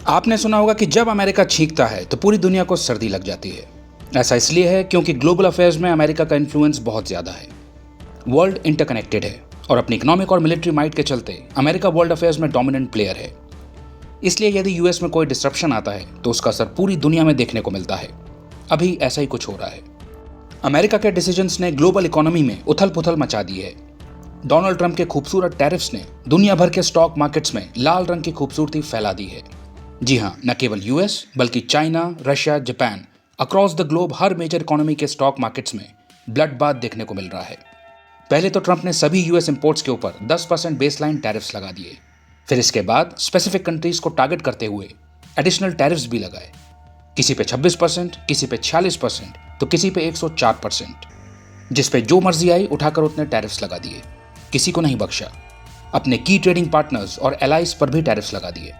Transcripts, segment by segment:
आपने सुना होगा कि जब अमेरिका छींकता है तो पूरी दुनिया को सर्दी लग जाती है। ऐसा इसलिए है क्योंकि ग्लोबल अफेयर्स में अमेरिका का इन्फ्लुएंस बहुत ज़्यादा है। वर्ल्ड इंटरकनेक्टेड है और अपनी इकोनॉमिक और मिलिट्री माइट के चलते अमेरिका वर्ल्ड अफेयर्स में डोमिनेंट प्लेयर है। इसलिए यदि यूएस में कोई डिस्ट्रप्शन आता है तो उसका असर पूरी दुनिया में देखने को मिलता है। अभी ऐसा ही कुछ हो रहा है। अमेरिका के डिसीजंस ने ग्लोबल इकोनॉमी में उथल पुथल मचा दी है। डोनाल्ड ट्रंप के खूबसूरत टैरिफ्स ने दुनिया भर के स्टॉक मार्केट्स में लाल रंग की खूबसूरती फैला दी है। जी हाँ, न केवल यूएस बल्कि China, Russia, Japan, across the globe हर मेजर इकोनॉमी के स्टॉक मार्केट्स में ब्लड बाथ देखने को मिल रहा है। पहले तो ट्रंप ने सभी यूएस इंपोर्ट्स के ऊपर 10% बेसलाइन टैरिफ्स लगा दिए। फिर इसके बाद स्पेसिफिक कंट्रीज को टारगेट करते हुए एडिशनल टैरिफ्स भी लगाए। किसी पे 26%, किसी पे 46%, तो किसी पे 104%। जिस पे जो मर्जी आई उठाकर उतने टैरिफ्स लगा दिए, किसी को नहीं बख्शा। अपने की ट्रेडिंग पार्टनर्स और एलाइज पर भी टैरिफ्स लगा दिए।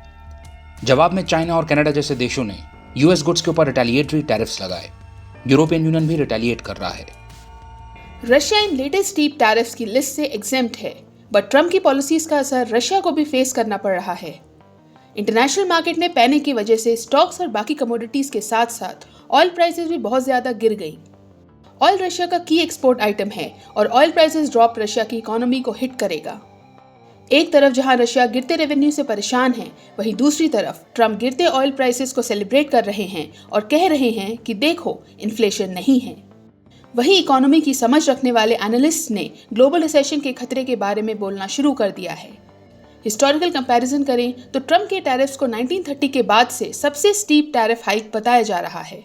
जवाब में चाइना और कनाडा जैसे देशों ने यूएस गुड्स के ऊपर रिटेलिएटरी टैरिफ्स लगाए। यूरोपियन यूनियन भी रिटेलिएट कर रहा है। रशिया इन लेटेस्ट स्टीप टैरिफ्स की लिस्ट से एग्जेम्प्ट है, बट ट्रंप की पॉलिसीज का असर रशिया को भी फेस करना पड़ रहा है। इंटरनेशनल मार्केट में पैनिक की वजह से स्टॉक्स और बाकी कमोडिटीज के साथ साथ ऑयल प्राइसेस भी बहुत ज्यादा गिर गई। ऑयल रशिया का की एक्सपोर्ट आइटम है और ऑयल प्राइसेस ड्रॉप रशिया की इकोनॉमी को हिट करेगा। एक तरफ जहां रशिया गिरते रेवेन्यू से परेशान है, वहीं दूसरी तरफ ट्रंप गिरते ऑयल प्राइसेस को सेलिब्रेट कर रहे हैं और कह रहे हैं कि देखो इन्फ्लेशन नहीं है। वहीं इकोनॉमी की समझ रखने वाले एनालिस्ट ने ग्लोबल रिसेशन के खतरे के बारे में बोलना शुरू कर दिया है। हिस्टोरिकल कंपैरिजन करें तो ट्रंप के टैरिफ्स को 1930 के बाद से सबसे स्टीप टैरिफ हाइक बताया जा रहा है।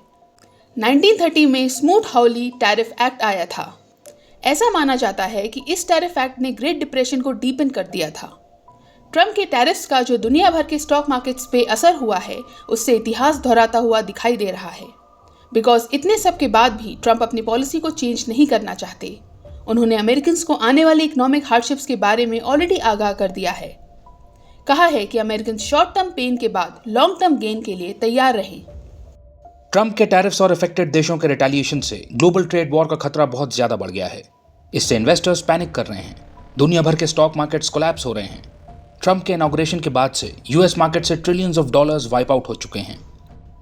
1930 में स्मूथ-हाउली टैरिफ एक्ट आया था। ऐसा माना जाता है कि इस टैरिफ एक्ट ने ग्रेट डिप्रेशन को डीपन कर दिया था। ट्रंप के टैरिफ्स का जो दुनिया भर के स्टॉक मार्केट्स पे असर हुआ है, उससे इतिहास दोहराता हुआ दिखाई दे रहा है। बिकॉज इतने सब के बाद भी ट्रंप अपनी पॉलिसी को चेंज नहीं करना चाहते। उन्होंने अमेरिकन को आने वाले इकोनॉमिक हार्डशिप्स के बारे में ऑलरेडी आगाह कर दिया है। कहा है कि अमेरिकन शॉर्ट टर्म पेन के बाद लॉन्ग टर्म गेन के लिए तैयार रहें। ट्रंप के टैरिफ्स और अफेक्टेड देशों के रिटेलिएशन से ग्लोबल ट्रेड वॉर का खतरा बहुत ज्यादा बढ़ गया है। इससे इन्वेस्टर्स पैनिक कर रहे हैं। दुनिया भर के स्टॉक मार्केट्स कोलैप्स हो रहे हैं। ट्रंप के इनॉग्रेशन के बाद से यूएस मार्केट से trillions of dollars wipe out हो चुके हैं।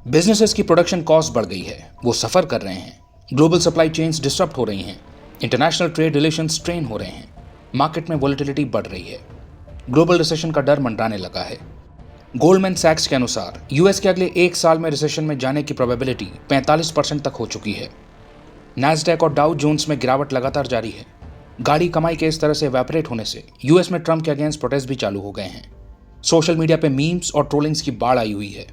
बिजनेसेस की प्रोडक्शन कॉस्ट बढ़ गई है, वो सफर कर रहे हैं। ग्लोबल सप्लाई चेन्स डिस्टर्ब हो रही हैं। इंटरनेशनल ट्रेड रिलेशंस स्ट्रेन हो रहे हैं। मार्केट में वोलेटिलिटी बढ़ रही है। ग्लोबल रिसेशन का डर मंडराने लगा है। गोल्डमैन सैक्स के अनुसार यूएस के अगले 1 साल में रिसेशन में जाने की प्रोबेबिलिटी 45% तक हो चुकी है। नैस्डैक और डाउ जोन्स में गिरावट लगातार जारी है। गाड़ी कमाई के इस तरह से इवेपोरेट होने से यूएस में ट्रंप के अगेंस्ट प्रोटेस्ट भी चालू हो गए हैं। सोशल मीडिया पे मीम्स और ट्रोलिंग्स की बाढ़ आई हुई है।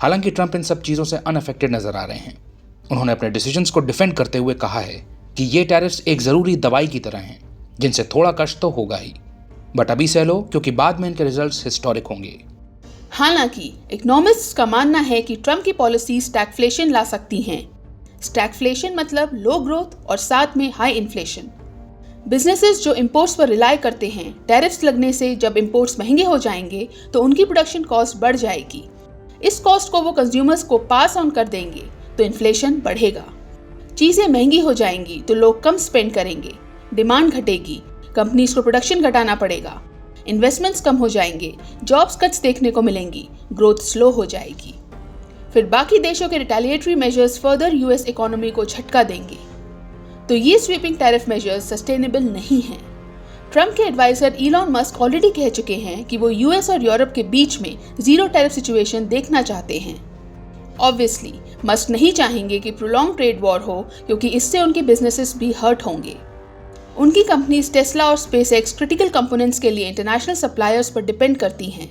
हालांकि ट्रंप इन सब चीज़ों से अनअफेक्टेड नजर आ रहे हैं। उन्होंने अपने डिसीजंस को डिफेंड करते हुए कहा है कि ये टैरिफ्स एक ज़रूरी दवाई की तरह हैं, जिनसे थोड़ा कष्ट तो होगा ही, बट अभी सह लो क्योंकि बाद में इनके रिजल्ट्स हिस्टोरिक होंगे। हालांकि इकोनॉमिस्ट्स का मानना है कि ट्रंप की पॉलिसी स्टैगफ्लेशन ला सकती हैं। स्टैगफ्लेशन मतलब लो ग्रोथ और साथ में हाई इन्फ्लेशन। बिजनेसेस जो इंपोर्ट्स पर रिलाय करते हैं, टैरिफ्स लगने से जब इंपोर्ट्स महंगे हो जाएंगे तो उनकी प्रोडक्शन कॉस्ट बढ़ जाएगी। इस कॉस्ट को वो कंज्यूमर्स को पास ऑन कर देंगे तो इन्फ्लेशन बढ़ेगा। चीज़ें महंगी हो जाएंगी तो लोग कम स्पेंड करेंगे, डिमांड घटेगी, कंपनीज को प्रोडक्शन घटाना पड़ेगा, इन्वेस्टमेंट्स कम हो जाएंगे, जॉब्स कट्स देखने को मिलेंगी, ग्रोथ स्लो हो जाएगी। फिर बाकी देशों के retaliatory measures further US economy को झटका देंगे। तो ये स्वीपिंग टैरिफ मेजर्स सस्टेनेबल नहीं हैं। ट्रंप के एडवाइजर इलॉन मस्क ऑलरेडी कह चुके हैं कि वो यूएस और यूरोप के बीच में जीरो टैरिफ सिचुएशन देखना चाहते हैं। ऑब्वियसली मस्क नहीं चाहेंगे कि प्रोलॉन्ग ट्रेड वॉर हो, क्योंकि इससे उनके बिजनेसेस भी हर्ट होंगे। उनकी कंपनीज टेस्ला और स्पेसएक्स क्रिटिकल कंपोनेंट्स के लिए इंटरनेशनल सप्लायर्स पर डिपेंड करती हैं।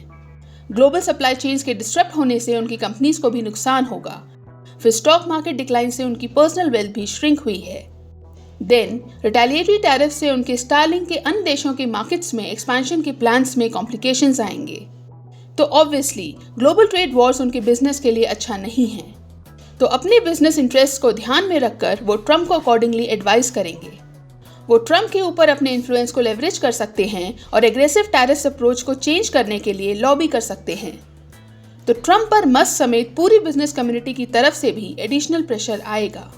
ग्लोबल सप्लाई चेन्स के डिस्टर्ब होने से उनकी कंपनीज को भी नुकसान होगा। फिर स्टॉक मार्केट डिक्लाइन से उनकी पर्सनल वेल्थ भी श्रिंक हुई है। देन रिटेलिएटरी टैरिफ से उनके स्टारलिंक के अन्य देशों के मार्केट्स में एक्सपेंशन के प्लान्स में कॉम्प्लिकेशंस आएंगे। तो ऑब्वियसली ग्लोबल ट्रेड वॉर्स उनके बिजनेस के लिए अच्छा नहीं है। तो अपने बिजनेस इंटरेस्ट को ध्यान में रखकर वो ट्रंप को अकॉर्डिंगली एडवाइस करेंगे। वो ट्रंप के ऊपर अपने इन्फ्लुएंस को लेवरेज कर सकते हैं और एग्रेसिव टैरिफ अप्रोच को चेंज करने के लिए लॉबी कर सकते हैं। तो ट्रंप पर मस्क समेत पूरी बिजनेस कम्युनिटी की तरफ से भी एडिशनल प्रेशर आएगा।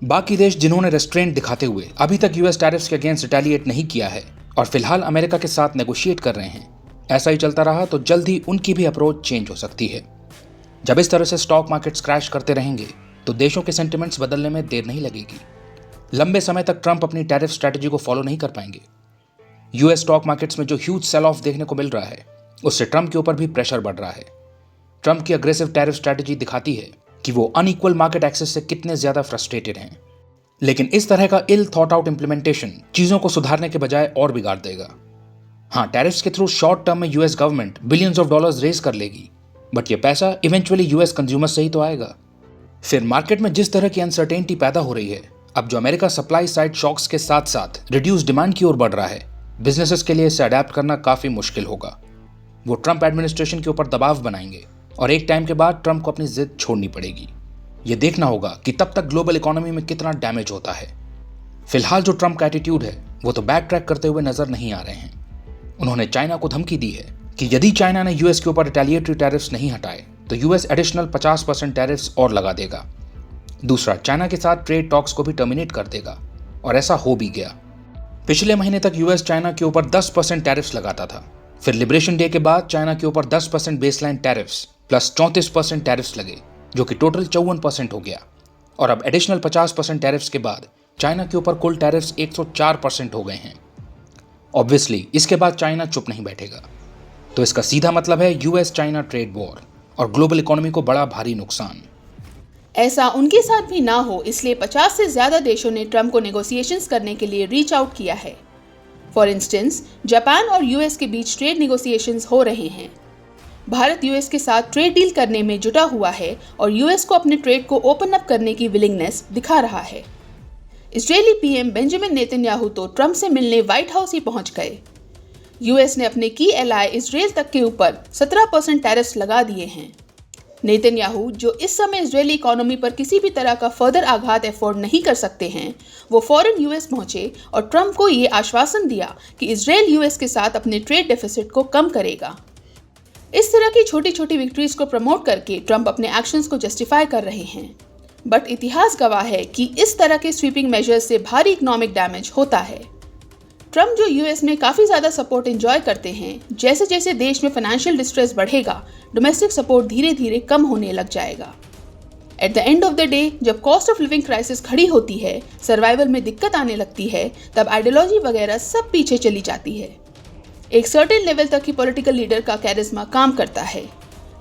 बाकी देश जिन्होंने रेस्ट्रेंट दिखाते हुए अभी तक यूएस टैरिफ्स के अगेंस्ट रिटेलिएट नहीं किया है और फिलहाल अमेरिका के साथ नेगोशिएट कर रहे हैं, ऐसा ही चलता रहा तो जल्द ही उनकी भी अप्रोच चेंज हो सकती है। जब इस तरह से स्टॉक मार्केट्स क्रैश करते रहेंगे तो देशों के सेंटिमेंट्स बदलने में देर नहीं लगेगी। लंबे समय तक ट्रंप अपनी टैरिफ स्ट्रैटेजी को फॉलो नहीं कर पाएंगे। यूएस स्टॉक मार्केट्स में जो ह्यूज सेल ऑफ देखने को मिल रहा है उससे ट्रंप के ऊपर भी प्रेशर बढ़ रहा है। ट्रंप की अग्रेसिव टैरिफ स्ट्रैटेजी दिखाती है कि वो अनइक्वल मार्केट एक्सेस से कितने ज्यादा फ्रस्ट्रेटेड हैं। लेकिन इस तरह का इल थॉट आउट इंप्लीमेंटेशन चीजों को सुधारने के बजाय और बिगाड़ देगा। हाँ, टैरिफ्स के थ्रू शॉर्ट टर्म में US government billions of dollars raise कर लेगी, बट ये पैसा इवेंचुअली यूएस कंज्यूमर से ही तो आएगा। फिर मार्केट में जिस तरह की अनसर्टेनिटी पैदा हो रही है, अब जो अमेरिका सप्लाई साइड शॉक्स के साथ साथ रिड्यूस डिमांड की ओर बढ़ रहा है, बिजनेसेस के लिए इसे अडेप्ट करना काफी मुश्किल होगा। वो ट्रंप एडमिनिस्ट्रेशन के ऊपर दबाव बनाएंगे और एक टाइम के बाद ट्रंप को अपनी जिद छोड़नी पड़ेगी। ये देखना होगा कि तब तक ग्लोबल इकोनॉमी में कितना डैमेज होता है। फिलहाल जो ट्रंप का एटीट्यूड है वो तो बैक ट्रैक करते हुए नजर नहीं आ रहे हैं। उन्होंने चाइना को धमकी दी है कि यदि चाइना ने यूएस के ऊपर रिटेलिएटरी टैरिफ्स नहीं हटाए तो यूएस एडिशनल 50% टैरिफ्स और लगा देगा। दूसरा, चाइना के साथ ट्रेड टॉक्स को भी टर्मिनेट कर देगा, और ऐसा हो भी गया। पिछले महीने तक यूएस चाइना के ऊपर 10% टैरिफ्स लगाता था। फिर लिबरेशन डे के बाद चाइना के ऊपर 10% बेसलाइन टैरिफ्स प्लस 34% टैरिफ्स लगे, जो कि टोटल 54% हो गया। और अब एडिशनल 50% टैरिफ्स के बाद चाइना के ऊपर कुल टैरिफ्स 104% हो गए हैं। ऑब्वियसली इसके बाद चाइना चुप नहीं बैठेगा, तो इसका सीधा मतलब है यूएस चाइना ट्रेड वॉर और ग्लोबल इकोनॉमी को बड़ा भारी नुकसान। ऐसा उनके साथ भी ना हो, इसलिए 50 से ज्यादा देशों ने ट्रंप को नेगोशिएशंस करने के लिए रीच आउट किया है। फॉर इंस्टेंस, जापान और यूएस के बीच ट्रेड नेगोशिएशंस हो रहे हैं। भारत यूएस के साथ ट्रेड डील करने में जुटा हुआ है और यूएस को अपने ट्रेड को ओपन अप करने की विलिंगनेस दिखा रहा है। इजरायली पीएम बेंजामिन नेतन्याहू तो ट्रंप से मिलने व्हाइट हाउस ही पहुंच गए। यूएस ने अपने की एलाय इजरायल तक के ऊपर 17% टैरिफ्स लगा दिए हैं। नेतन्याहू, जो इस समय इजरायली इकोनॉमी पर किसी भी तरह का फर्दर आघात अफोर्ड नहीं कर सकते हैं, वो फौरन यूएस पहुंचे और ट्रंप को ये आश्वासन दिया कि इजरायल यूएस के साथ अपने ट्रेड डेफिसिट को कम करेगा। इस तरह की छोटी छोटी विक्ट्रीज को प्रमोट करके ट्रंप अपने एक्शंस को जस्टिफाई कर रहे हैं, बट इतिहास गवाह है कि इस तरह के स्वीपिंग मेजर्स से भारी इकोनॉमिक डैमेज होता है। ट्रंप, जो यूएस में काफ़ी ज़्यादा सपोर्ट एंजॉय करते हैं, जैसे जैसे देश में फाइनेंशियल डिस्ट्रेस बढ़ेगा, डोमेस्टिक सपोर्ट धीरे धीरे कम होने लग जाएगा। At the end of the day, जब कॉस्ट ऑफ लिविंग क्राइसिस खड़ी होती है, सर्वाइवल में दिक्कत आने लगती है, तब आइडियोलॉजी वगैरह सब पीछे चली जाती है। एक सर्टेन लेवल तक की पॉलिटिकल लीडर का कैरिज्मा काम करता है।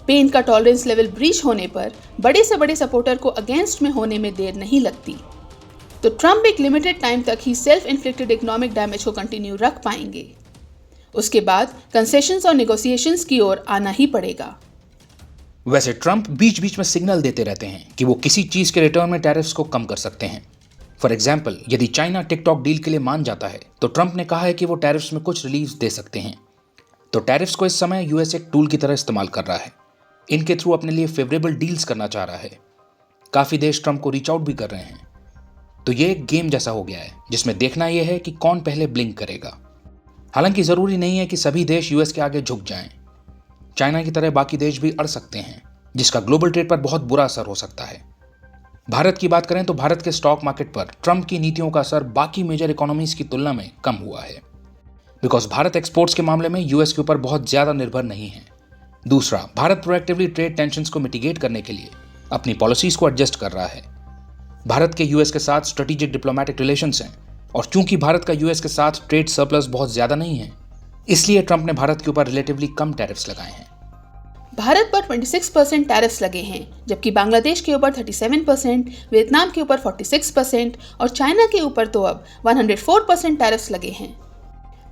पेन का टॉलरेंस लेवल ब्रीच होने पर बड़े से बड़े सपोर्टर को अगेंस्ट में होने में देर नहीं लगती। तो ट्रंप एक लिमिटेड टाइम तक ही सेल्फ इन्फ्लिक्टेड इकोनॉमिक डैमेज को कंटिन्यू रख पाएंगे। उसके बाद कंसेशंस और नेगोशिएशंस की ओर आना ही पड़ेगा। वैसे ट्रंप बीच बीच में सिग्नल देते रहते हैं कि वो किसी चीज के रिटर्न में टैरिफ्स को कम कर सकते हैं। फॉर एग्जाम्पल, यदि चाइना टिकटॉक डील के लिए मान जाता है तो ट्रंप ने कहा है कि वो टैरिफ्स में कुछ रिलीफ दे सकते हैं। तो टैरिफ्स को इस समय यूएस एक टूल की तरह इस्तेमाल कर रहा है। इनके थ्रू अपने लिए फेवरेबल डील्स करना चाह रहा है। काफी देश ट्रंप को रीच आउट भी कर रहे हैं। तो ये एक गेम जैसा हो गया है जिसमें देखना यह है कि कौन पहले ब्लिंक करेगा। हालांकि जरूरी नहीं है कि सभी देश यूएस के आगे झुक जाएं। चाइना की तरह बाकी देश भी अड़ सकते हैं, जिसका ग्लोबल ट्रेड पर बहुत बुरा असर हो सकता है। भारत की बात करें तो भारत के स्टॉक मार्केट पर ट्रंप की नीतियों का असर बाकी मेजर इकोनॉमीज की तुलना में कम हुआ है, बिकॉज भारत एक्सपोर्ट्स के मामले में यूएस के ऊपर बहुत ज्यादा निर्भर नहीं है। दूसरा, भारत प्रोएक्टिवली ट्रेड टेंशंस को मिटिगेट करने के लिए अपनी पॉलिसीज को एडजस्ट कर रहा है। भारत के यूएस के साथ स्ट्रेटेजिक डिप्लोमेटिक रिलेशंस हैं, और चूंकि भारत का यूएस के साथ ट्रेड सरप्लस बहुत ज्यादा नहीं है, इसलिए ट्रंप ने भारत के ऊपर रिलेटिवली कम टैरिफ्स लगाए हैं। भारत पर 26% टैरिफ्स लगे हैं, जबकि बांग्लादेश के ऊपर 37%, वियतनाम के ऊपर 46% और चाइना के ऊपर तो अब 104% टैरिफ्स लगे हैं।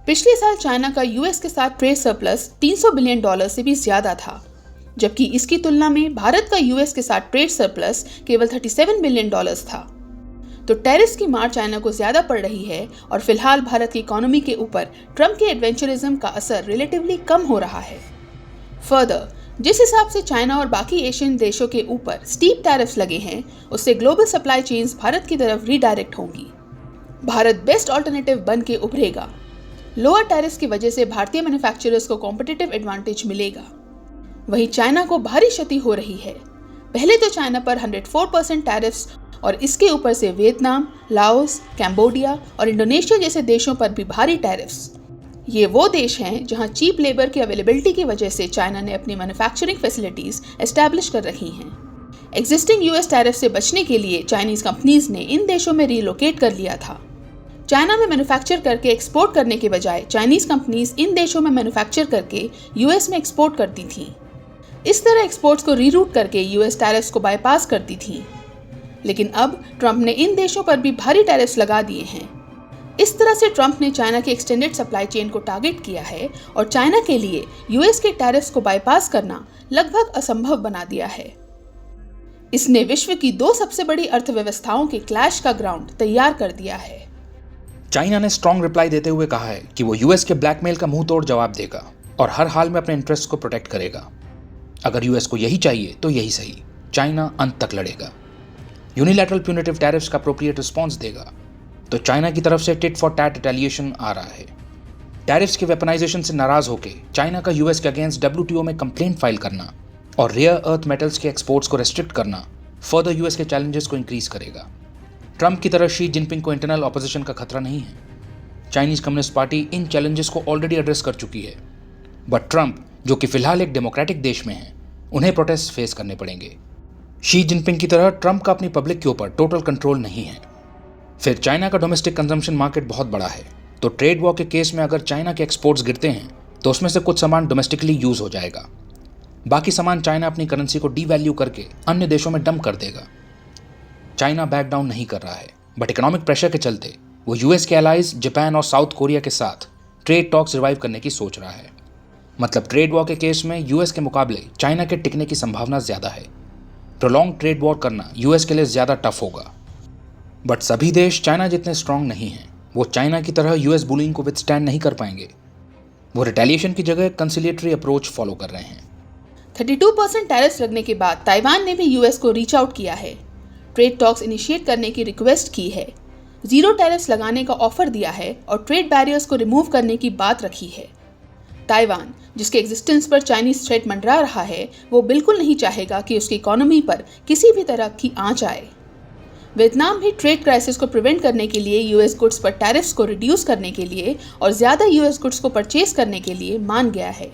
पिछले साल चाइना का यूएस के साथ ट्रेड सरप्लस $300 बिलियन से भी ज्यादा था, जबकि इसकी तुलना में भारत का यूएस के साथ ट्रेड सरप्लस केवल $37 बिलियन था। तो टैरिफ्स की मार चाइना को ज्यादा पड़ रही है और फिलहाल भारत की इकोनॉमी के ऊपर ट्रंप के एडवेंचरिज्म का असर रिलेटिवली कम हो रहा है। फर्दर, जिस हिसाब से चाइना और बाकी एशियन देशों के ऊपर स्टीप टैरिफ्स लगे हैं, उससे ग्लोबल सप्लाई चेन्स भारत की तरफ रीडायरेक्ट होंगी। भारत बेस्ट ऑल्टरनेटिव बन के उभरेगा। लोअर टैरिफ्स की वजह से भारतीय मैन्युफैक्चरर्स को कॉम्पिटिटिव एडवांटेज मिलेगा। वहीं चाइना को भारी क्षति हो रही है। पहले तो चाइना पर 104% टैरिफ्स और इसके ऊपर से वियतनाम, लाओस, कैम्बोडिया और इंडोनेशिया जैसे देशों पर भी भारी टैरिफ्स। ये वो देश हैं जहां चीप लेबर की अवेलेबिलिटी की वजह से चाइना ने अपनी मैन्युफैक्चरिंग फैसिलिटीज एस्टैब्लिश कर रखी हैं। एग्जिस्टिंग यूएस टैरिफ से बचने के लिए चाइनीज कंपनीज ने इन देशों में रिलोकेट कर लिया था। चाइना में मैन्युफैक्चर करके एक्सपोर्ट करने के बजाय चाइनीज कंपनीज इन देशों में मैन्युफैक्चर करके यूएस में एक्सपोर्ट करती थीं। इस तरह एक्सपोर्ट्स को रीरूट करके यूएस टैरिफ्स को बाईपास करती थीं। लेकिन अब ट्रंप ने इन देशों पर भी भारी टैरिफ्स लगा दिए हैं। इस तरह से ट्रंप ने चाइना की एक्सटेंडेड सप्लाई चेन को टारगेट किया है और चाइना के लिए यूएस के टैरिफ्स को बाईपास करना लगभग असंभव बना दिया है। इसने विश्व की दो सबसे बड़ी अर्थव्यवस्थाओं के क्लैश का ग्राउंड तैयार कर दिया है। चाइना ने स्ट्रॉन्ग रिप्लाई देते हुए कहा है कि वो यूएस के ब्लैकमेल का मुंह तोड़ जवाब देगा और हर हाल में अपने इंटरेस्ट को प्रोटेक्ट करेगा। अगर यूएस को यही चाहिए तो यही सही, चाइना अंत तक लड़ेगा। यूनिलैटरल प्यूनिटिव टैरिफ्स का अप्रोप्रिएट रिस्पॉन्स देगा। तो चाइना की तरफ से टिट फॉर टैट रिटेलिएशन आ रहा है। टैरिफ्स के वेपनाइजेशन से नाराज होकर चाइना का यूएस के अगेंस्ट WTO में कंप्लेंट फाइल करना और रेयर अर्थ मेटल्स के एक्सपोर्ट्स को रेस्ट्रिक्ट करना फर्दर यूएस के चैलेंजेस को इंक्रीज करेगा। ट्रंप की तरह शी जिनपिंग को इंटरनल ऑपोजिशन का खतरा नहीं है। चाइनीज कम्युनिस्ट पार्टी इन चैलेंजेस को ऑलरेडी एड्रेस कर चुकी है, बट ट्रंप, जो कि फिलहाल एक डेमोक्रेटिक देश में है, उन्हें प्रोटेस्ट फेस करने पड़ेंगे। शी जिनपिंग की तरह ट्रंप का अपनी पब्लिक के ऊपर टोटल कंट्रोल नहीं है। फिर चाइना का डोमेस्टिक कंजम्पशन मार्केट बहुत बड़ा है, तो ट्रेड वॉर के केस में अगर चाइना के एक्सपोर्ट्स गिरते हैं तो उसमें से कुछ सामान डोमेस्टिकली यूज हो जाएगा। बाकी सामान चाइना अपनी करेंसी को डीवैल्यू करके अन्य देशों में डंप कर देगा। चाइना बैक डाउन नहीं कर रहा है, बट इकोनॉमिक प्रेशर के चलते वो यूएस के एलाइज जापान और साउथ कोरिया के साथ ट्रेड टॉक्स रिवाइव करने की सोच रहा है। मतलब ट्रेड वॉर के केस में यूएस के मुकाबले चाइना के टिकने की संभावना ज्यादा है। प्रोलॉन्ग ट्रेड वॉर करना यूएस के लिए ज्यादा टफ होगा। बट सभी देश चाइना जितने स्ट्रांग नहीं हैं। वो चाइना की तरह यूएस बुलिंग को विथस्टैंड नहीं कर पाएंगे। वो रिटेलिएशन की जगह कंसिलिएटरी अप्रोच फॉलो कर रहे हैं। 32% टैरिफ्स लगने के बाद ताइवान ने भी यूएस को रीच आउट किया है, ट्रेड टॉक्स इनिशिएट करने की रिक्वेस्ट की है, जीरो टैरिफ्स लगाने का ऑफर दिया है और ट्रेड बैरियर्स को रिमूव करने की बात रखी है। ताइवान, जिसके एग्जिस्टेंस पर चाइनीज थ्रेट मंडरा रहा है, वो बिल्कुल नहीं चाहेगा कि उसकी इकोनॉमी पर किसी भी तरह की आंच आए। वियतनाम भी ट्रेड क्राइसिस को प्रिवेंट करने के लिए यूएस गुड्स पर टैरिफ्स को रिड्यूस करने के लिए और ज़्यादा यूएस गुड्स को परचेज करने के लिए मान गया है।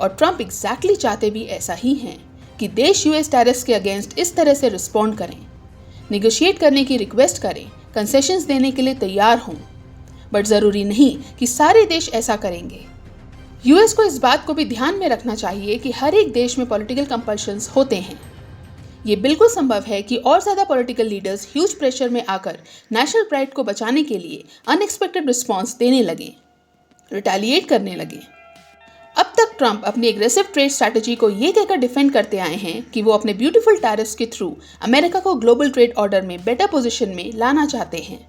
और ट्रंप एग्जैक्टली चाहते भी ऐसा ही हैं कि देश यूएस टैरिफ्स के अगेंस्ट इस तरह से रिस्पॉन्ड करें, निगोशिएट करने की रिक्वेस्ट करें, कंसेशंस देने के लिए तैयार हों। बट ज़रूरी नहीं कि सारे देश ऐसा करेंगे। यूएस को इस बात को भी ध्यान में रखना चाहिए कि हर एक देश में पॉलिटिकल कंपल्शंस होते हैं। ये बिल्कुल संभव है कि और ज़्यादा पॉलिटिकल लीडर्स ह्यूज प्रेशर में आकर नेशनल प्राइड को बचाने के लिए अनएक्सपेक्टेड रिस्पॉन्स देने लगें, रिटेलिएट करने लगें। अब तक ट्रंप अपनी एग्रेसिव ट्रेड स्ट्रैटेजी को ये कहकर डिफेंड करते आए हैं कि वो अपने ब्यूटीफुल टैरिफ्स के थ्रू अमेरिका को ग्लोबल ट्रेड ऑर्डर में बेटर पोजीशन में लाना चाहते हैं,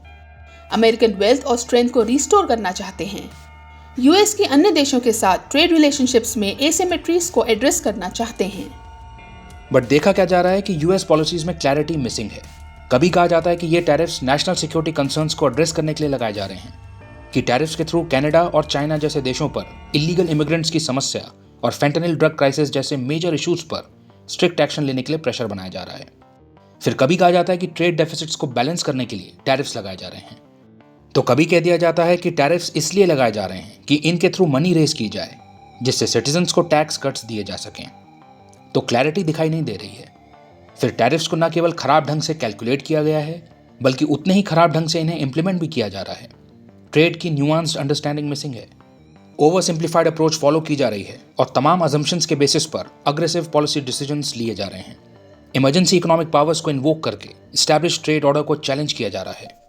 अमेरिकन वेल्थ और स्ट्रेंथ को रिस्टोर करना चाहते हैं, यूएस के अन्य देशों के साथ ट्रेड रिलेशनशिप्स में एसिमेट्रीज को एड्रेस करना चाहते हैं। बट देखा क्या जा रहा है कि यूएस पॉलिसीज में क्लैरिटी मिसिंग है। कभी कहा जाता है कि ये टैरिफ्स नेशनल सिक्योरिटी कंसर्न्स को एड्रेस करने के लिए लगाए जा रहे हैं, कि टैरिफ्स के थ्रू कनाडा और चाइना जैसे देशों पर इलीगल इमिग्रेंट्स की समस्या और फेंटेनिल ड्रग क्राइसिस जैसे मेजर इश्यूज पर स्ट्रिक्ट एक्शन लेने के लिए प्रेशर बनाया जा रहा है। फिर कभी कहा जाता है कि ट्रेड डेफिसिट्स को बैलेंस करने के लिए टैरिफ्स लगाए जा रहे हैं। तो कभी कह दिया जाता है कि टैरिफ्स इसलिए लगाए जा रहे हैं कि इनके थ्रू मनी रेज की जाए, जिससे सिटीजन्स को टैक्स कट्स दिए जा सकें। तो क्लैरिटी दिखाई नहीं दे रही है। फिर टैरिफ्स को न केवल खराब ढंग से कैलकुलेट किया गया है, बल्कि उतने ही खराब ढंग से इन्हें इंप्लीमेंट भी किया जा रहा है। ट्रेड की न्यूआंस्ड अंडरस्टैंडिंग मिसिंग है, ओवर सिंप्लीफाइड अप्रोच फॉलो की जा रही है और तमाम अजम्पशंस के बेसिस पर अग्रेसिव पॉलिसी डिसीजंस लिए जा रहे हैं। इमरजेंसी इकोनॉमिक पावर्स को इन्वोक करके एस्टैब्लिश ट्रेड ऑर्डर को चैलेंज किया जा रहा है।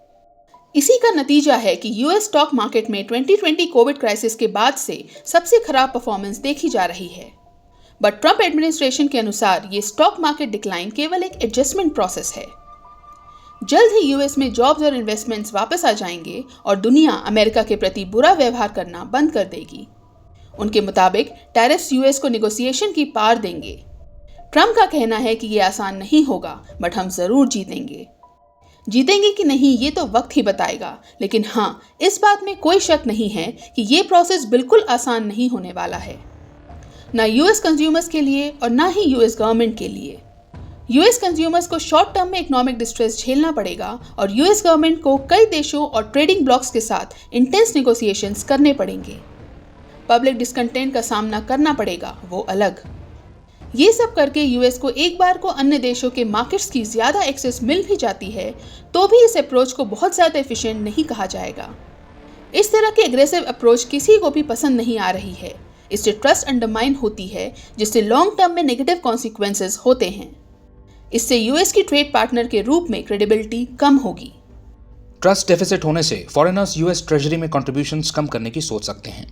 इसी का नतीजा है कि यूएस स्टॉक मार्केट में 2020 कोविड क्राइसिस के बाद से सबसे खराब परफॉर्मेंस देखी जा रही है। बट ट्रंप एडमिनिस्ट्रेशन के अनुसार ये स्टॉक मार्केट डिक्लाइन केवल एक एडजस्टमेंट प्रोसेस है। जल्द ही यूएस में जॉब्स और इन्वेस्टमेंट्स वापस आ जाएंगे और दुनिया अमेरिका के प्रति बुरा व्यवहार करना बंद कर देगी। उनके मुताबिक टैरिफ्स यूएस को नेगोशिएशन की पार देंगे। ट्रंप का कहना है कि ये आसान नहीं होगा, बट हम जरूर जीतेंगे। जीतेंगे कि नहीं ये तो वक्त ही बताएगा, लेकिन हाँ, इस बात में कोई शक नहीं है कि ये प्रोसेस बिल्कुल आसान नहीं होने वाला है, ना यूएस कंज्यूमर्स के लिए और ना ही यूएस गवर्नमेंट के लिए। यूएस कंज्यूमर्स को शॉर्ट टर्म में इकोनॉमिक डिस्ट्रेस झेलना पड़ेगा और यूएस गवर्नमेंट को कई देशों और ट्रेडिंग ब्लॉक्स के साथ इंटेंस नेगोशिएशंस करने पड़ेंगे। पब्लिक डिस्कंटेंट का सामना करना पड़ेगा, वो अलग। ये सब करके यूएस को एक बार को अन्य देशों के मार्केट्स की ज्यादा एक्सेस मिल भी जाती है तो भी इस अप्रोच को बहुत ज्यादा एफिशिएंट नहीं कहा जाएगा। इस तरह की एग्रेसिव अप्रोच किसी को भी पसंद नहीं आ रही है। इससे ट्रस्ट अंडरमाइन होती है, जिससे लॉन्ग टर्म में नेगेटिव कॉन्सिक्वेंसेस होते हैं। इससे यूएस की ट्रेड पार्टनर के रूप में क्रेडिबिलिटी कम होगी। ट्रस्ट डेफिसिट होने से फॉरेनर्स यूएस ट्रेजरी में कंट्रीब्यूशंस कम करने की सोच सकते हैं।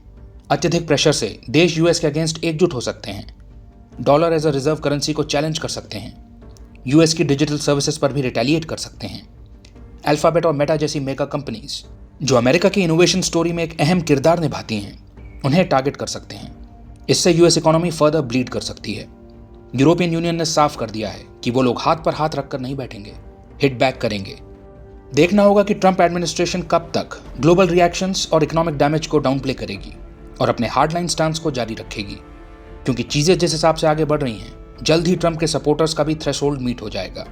अत्यधिक प्रेशर से देश यूएस के अगेंस्ट एकजुट हो सकते हैं। Dollar as a reserve currency को चैलेंज कर सकते हैं। यूएस की डिजिटल सर्विसेज पर भी रिटेलिएट कर सकते हैं। अल्फाबेट और मेटा जैसी मेगा कंपनीज जो अमेरिका की इनोवेशन स्टोरी में एक अहम किरदार निभाती हैं, उन्हें टारगेट कर सकते हैं। इससे यूएस इकोनॉमी फर्दर ब्लीड कर सकती है। यूरोपियन यूनियन ने साफ कर दिया है कि वो लोग हाथ पर हाथ रखकर नहीं बैठेंगे, हिट बैक करेंगे। देखना होगा कि ट्रंप एडमिनिस्ट्रेशन कब तक ग्लोबल रिएक्शंस और इकोनॉमिक डैमेज को डाउन प्ले करेगी और अपने हार्डलाइन स्टांस को जारी रखेगी, क्योंकि चीजें जिस हिसाब से आगे बढ़ रही हैं, जल्द ही ट्रंप के सपोर्टर्स का भी थ्रेशोल्ड मीट हो जाएगा।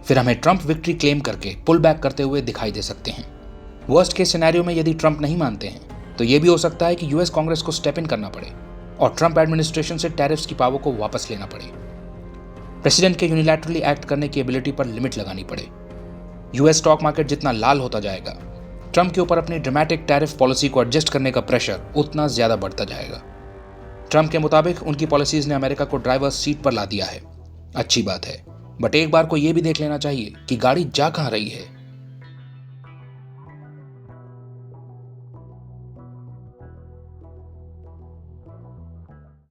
फिर हमें ट्रंप विक्ट्री क्लेम करके पुल बैक करते हुए दिखाई दे सकते हैं। वर्स्ट केस सिनेरियो में यदि ट्रंप नहीं मानते हैं तो यह भी हो सकता है कि यूएस कांग्रेस को स्टेप इन करना पड़े और ट्रंप एडमिनिस्ट्रेशन से टैरिफ्स की पावर को वापस लेना पड़े। प्रेसिडेंट के यूनिलैटरली एक्ट करने की एबिलिटी पर लिमिट लगानी पड़े। यूएस स्टॉक मार्केट जितना लाल होता जाएगा, ट्रंप के ऊपर अपनी ड्रामेटिक टैरिफ पॉलिसी को एडजस्ट करने का प्रेशर उतना ज्यादा बढ़ता जाएगा। ट्रंप के मुताबिक उनकी पॉलिसीज ने अमेरिका को ड्राइवर्स सीट पर ला दिया है। अच्छी बात है, बट एक बार को यह भी देख लेना चाहिए कि गाड़ी जा कहां रही है।